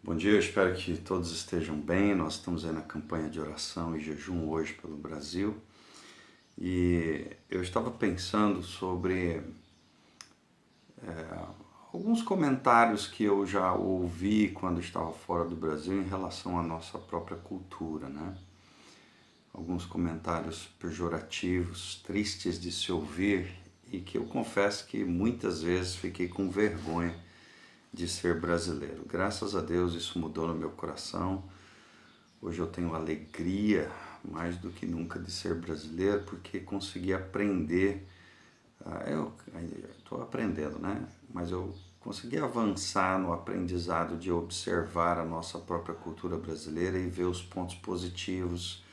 Bom dia, eu espero que todos estejam bem. Nós estamos aí na campanha de oração e jejum hoje pelo Brasil. E eu estava pensando sobre alguns comentários que eu já ouvi quando estava fora do Brasil em relação à nossa própria cultura, né? Alguns comentários pejorativos, tristes de se ouvir e que eu confesso que muitas vezes fiquei com vergonha de ser brasileiro. Graças a Deus isso mudou no meu coração. Hoje eu tenho alegria, mais do que nunca, de ser brasileiro, porque consegui aprender. Eu estou aprendendo, né? Mas eu consegui avançar no aprendizado de observar a nossa própria cultura brasileira e ver os pontos positivos,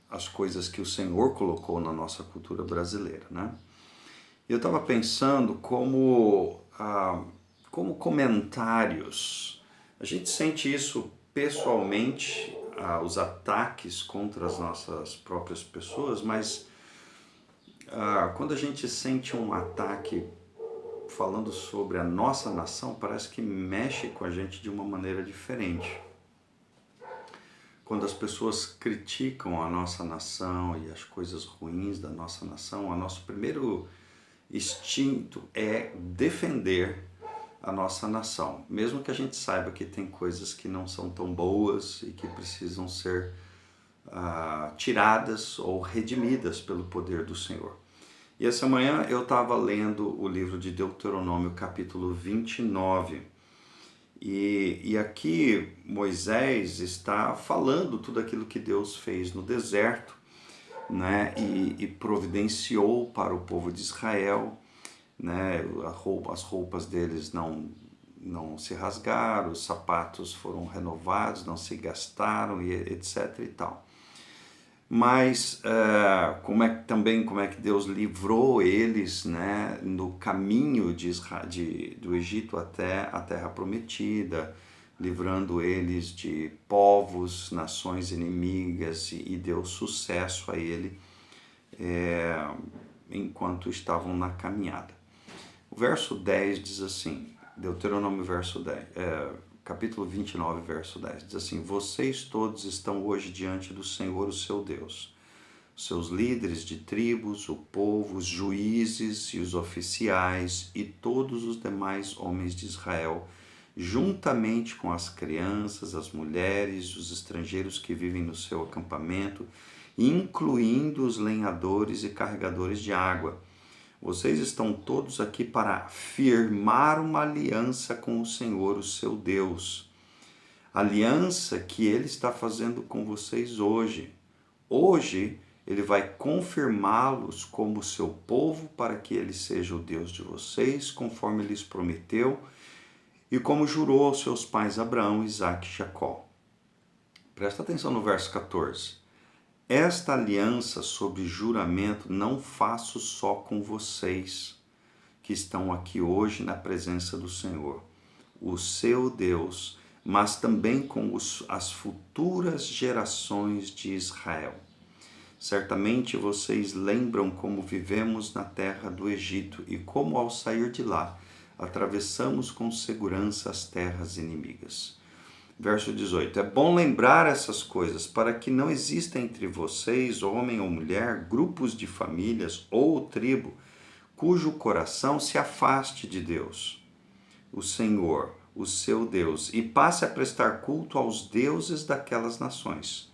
as coisas que o Senhor colocou na nossa cultura brasileira, né? E eu estava pensando como comentários, a gente sente isso pessoalmente, os ataques contra as nossas próprias pessoas, mas quando a gente sente um ataque falando sobre a nossa nação, parece que mexe com a gente de uma maneira diferente. Quando as pessoas criticam a nossa nação e as coisas ruins da nossa nação, o nosso primeiro instinto é defender a nossa nação, mesmo que a gente saiba que tem coisas que não são tão boas e que precisam ser tiradas ou redimidas pelo poder do Senhor. E essa manhã eu estava lendo o livro de Deuteronômio, capítulo 29, e aqui Moisés está falando tudo aquilo que Deus fez no deserto, né, e providenciou para o povo de Israel, né, as roupas deles não se rasgaram, os sapatos foram renovados, não se gastaram, e etc e tal. Mas como é que Deus livrou eles, né, no caminho do Egito até a Terra Prometida, livrando eles de povos, nações inimigas, e deu sucesso a ele enquanto estavam na caminhada. O verso 10 diz assim, Deuteronômio capítulo 29, verso 10, diz assim: vocês todos estão hoje diante do Senhor, o seu Deus, seus líderes de tribos, o povo, os juízes e os oficiais e todos os demais homens de Israel, juntamente com as crianças, as mulheres, os estrangeiros que vivem no seu acampamento, incluindo os lenhadores e carregadores de água. Vocês estão todos aqui para firmar uma aliança com o Senhor, o seu Deus. Aliança que Ele está fazendo com vocês hoje. Hoje, Ele vai confirmá-los como seu povo para que Ele seja o Deus de vocês, conforme lhes prometeu e como jurou aos seus pais Abraão, Isaque e Jacó. Presta atenção no verso 14. Esta aliança sob juramento não faço só com vocês que estão aqui hoje na presença do Senhor, o seu Deus, mas também com as futuras gerações de Israel. Certamente vocês lembram como vivemos na terra do Egito e como ao sair de lá atravessamos com segurança as terras inimigas. Verso 18, é bom lembrar essas coisas para que não exista entre vocês, homem ou mulher, grupos de famílias ou tribo, cujo coração se afaste de Deus, o Senhor, o seu Deus, e passe a prestar culto aos deuses daquelas nações.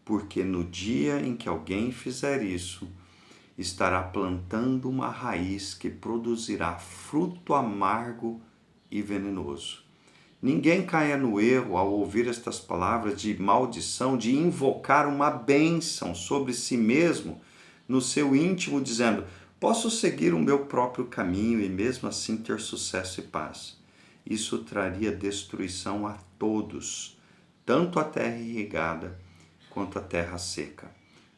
Porque no dia em que alguém fizer isso, estará plantando uma raiz que produzirá fruto amargo e venenoso. Ninguém caia no erro ao ouvir estas palavras de maldição, de invocar uma bênção sobre si mesmo no seu íntimo, dizendo: posso seguir o meu próprio caminho e mesmo assim ter sucesso e paz. Isso traria destruição a todos, tanto a terra irrigada quanto a terra seca.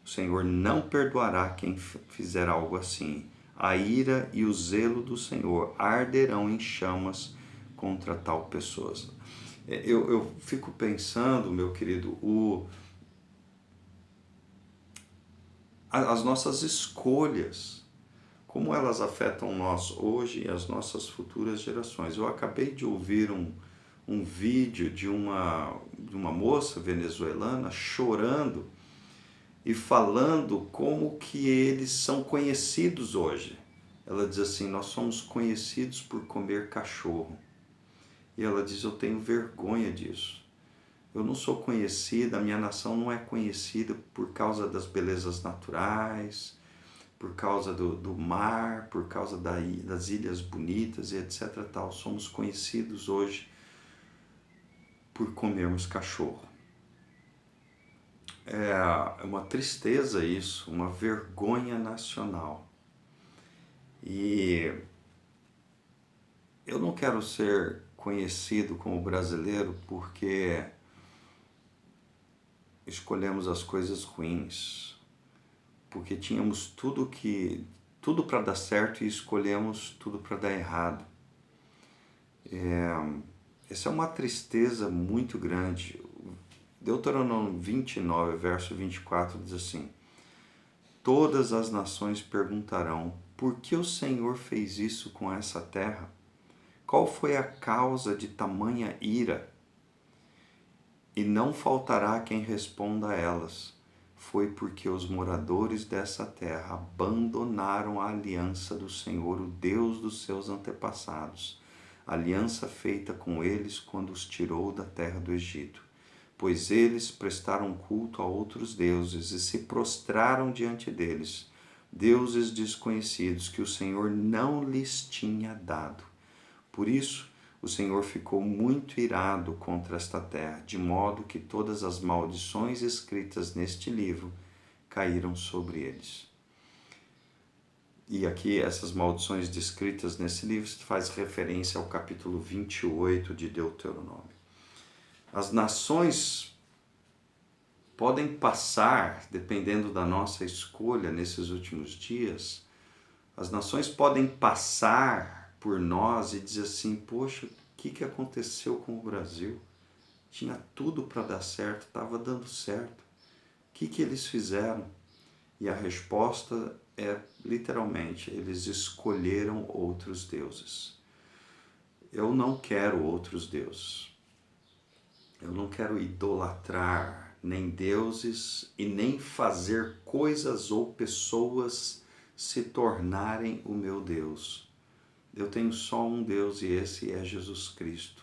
O Senhor não perdoará quem fizer algo assim. A ira e o zelo do Senhor arderão em chamas contra tal pessoa. Eu fico pensando, meu querido, as nossas escolhas, como elas afetam nós hoje e as nossas futuras gerações. Eu acabei de ouvir um vídeo de uma moça venezuelana chorando e falando como que eles são conhecidos hoje. Ela diz assim: nós somos conhecidos por comer cachorro. E ela diz: eu tenho vergonha disso. Eu não sou conhecida, a minha nação não é conhecida por causa das belezas naturais, por causa do mar, por causa das ilhas bonitas e etc. Tal. Somos conhecidos hoje por comermos cachorro. É uma tristeza isso, uma vergonha nacional. E eu não quero ser conhecido como brasileiro porque escolhemos as coisas ruins, porque tínhamos tudo para dar certo e escolhemos tudo para dar errado. Essa é uma tristeza muito grande. Deuteronômio 29, verso 24 diz assim: todas as nações perguntarão: por que o Senhor fez isso com essa terra? Qual foi a causa de tamanha ira? E não faltará quem responda a elas: foi porque os moradores dessa terra abandonaram a aliança do Senhor, o Deus dos seus antepassados, a aliança feita com eles quando os tirou da terra do Egito. Pois eles prestaram culto a outros deuses e se prostraram diante deles, deuses desconhecidos que o Senhor não lhes tinha dado. Por isso, o Senhor ficou muito irado contra esta terra, de modo que todas as maldições escritas neste livro caíram sobre eles. E aqui essas maldições descritas nesse livro faz referência ao capítulo 28 de Deuteronômio. As nações podem passar, dependendo da nossa escolha nesses últimos dias, as nações podem passar por nós e dizer assim: poxa, o que aconteceu com o Brasil? Tinha tudo para dar certo, estava dando certo. O que eles fizeram? E a resposta é, literalmente, eles escolheram outros deuses. Eu não quero outros deuses. Eu não quero idolatrar nem deuses e nem fazer coisas ou pessoas se tornarem o meu Deus. Eu tenho só um Deus e esse é Jesus Cristo.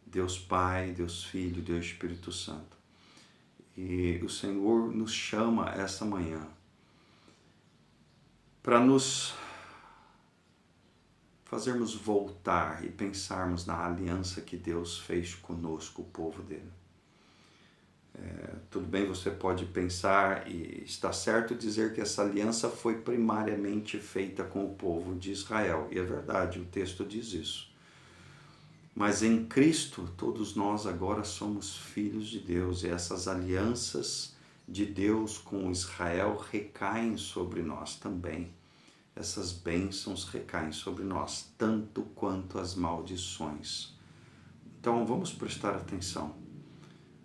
Deus Pai, Deus Filho, Deus Espírito Santo. E o Senhor nos chama essa manhã para nos fazermos voltar e pensarmos na aliança que Deus fez conosco, o povo dele. Tudo bem, você pode pensar, e está certo dizer que essa aliança foi primariamente feita com o povo de Israel. E é verdade, o texto diz isso. Mas em Cristo, todos nós agora somos filhos de Deus. E essas alianças de Deus com Israel recaem sobre nós também. Essas bênçãos recaem sobre nós, tanto quanto as maldições. Então vamos prestar atenção.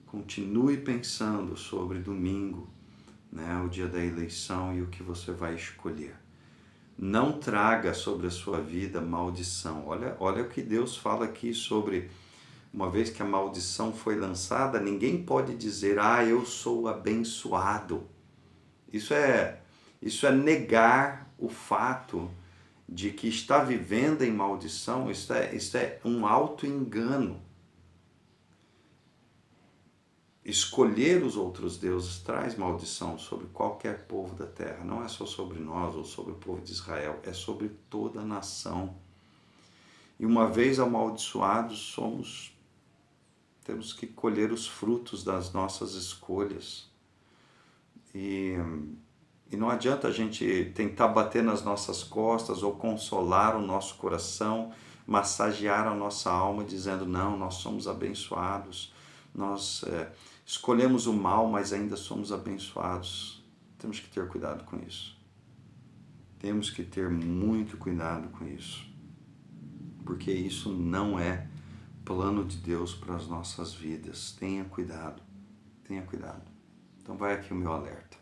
Continue pensando sobre domingo, né, o dia da eleição e o que você vai escolher. Não traga sobre a sua vida maldição. Olha o que Deus fala aqui sobre, uma vez que a maldição foi lançada, ninguém pode dizer: eu sou abençoado. Isso é negar o fato de que está vivendo em maldição. Isso é um auto-engano. Escolher os outros deuses traz maldição sobre qualquer povo da terra. Não é só sobre nós ou sobre o povo de Israel, é sobre toda a nação. E uma vez amaldiçoados, temos que colher os frutos das nossas escolhas. E não adianta a gente tentar bater nas nossas costas ou consolar o nosso coração, massagear a nossa alma dizendo: não, nós somos abençoados, nós escolhemos o mal, mas ainda somos abençoados. Temos que ter cuidado com isso. Temos que ter muito cuidado com isso, porque isso não é plano de Deus para as nossas vidas. Tenha cuidado, tenha cuidado. Então vai aqui o meu alerta.